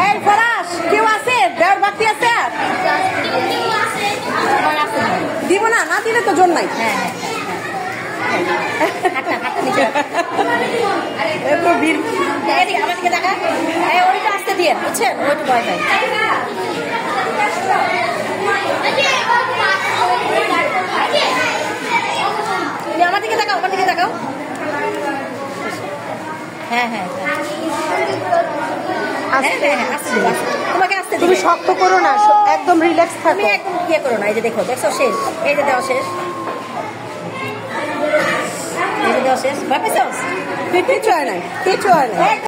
এই ফরাস কেউ আছে? দেওয়ার বাকি আছে? দিব না, না দিলে তো জোর নাই। আসতে দিয়ে বুঝছেন, ওইটা ভয় পাই। আমার দিকে তাকাও, আমার দিকে তাকাও। হ্যাঁ হ্যাঁ তোমাকে আসতে, তুমি শক্ত করো না, একদম রিল্যাক্স থাকো। তুমি একদম ইয়ে করো না। এই যে দেখো, দেখছো শেষ, এই যে দেওয়া শেষ, এই যে দেওয়া শেষ। ভয় পেয়েছো? কিছু হয় নাই, কিছু হয় নাই।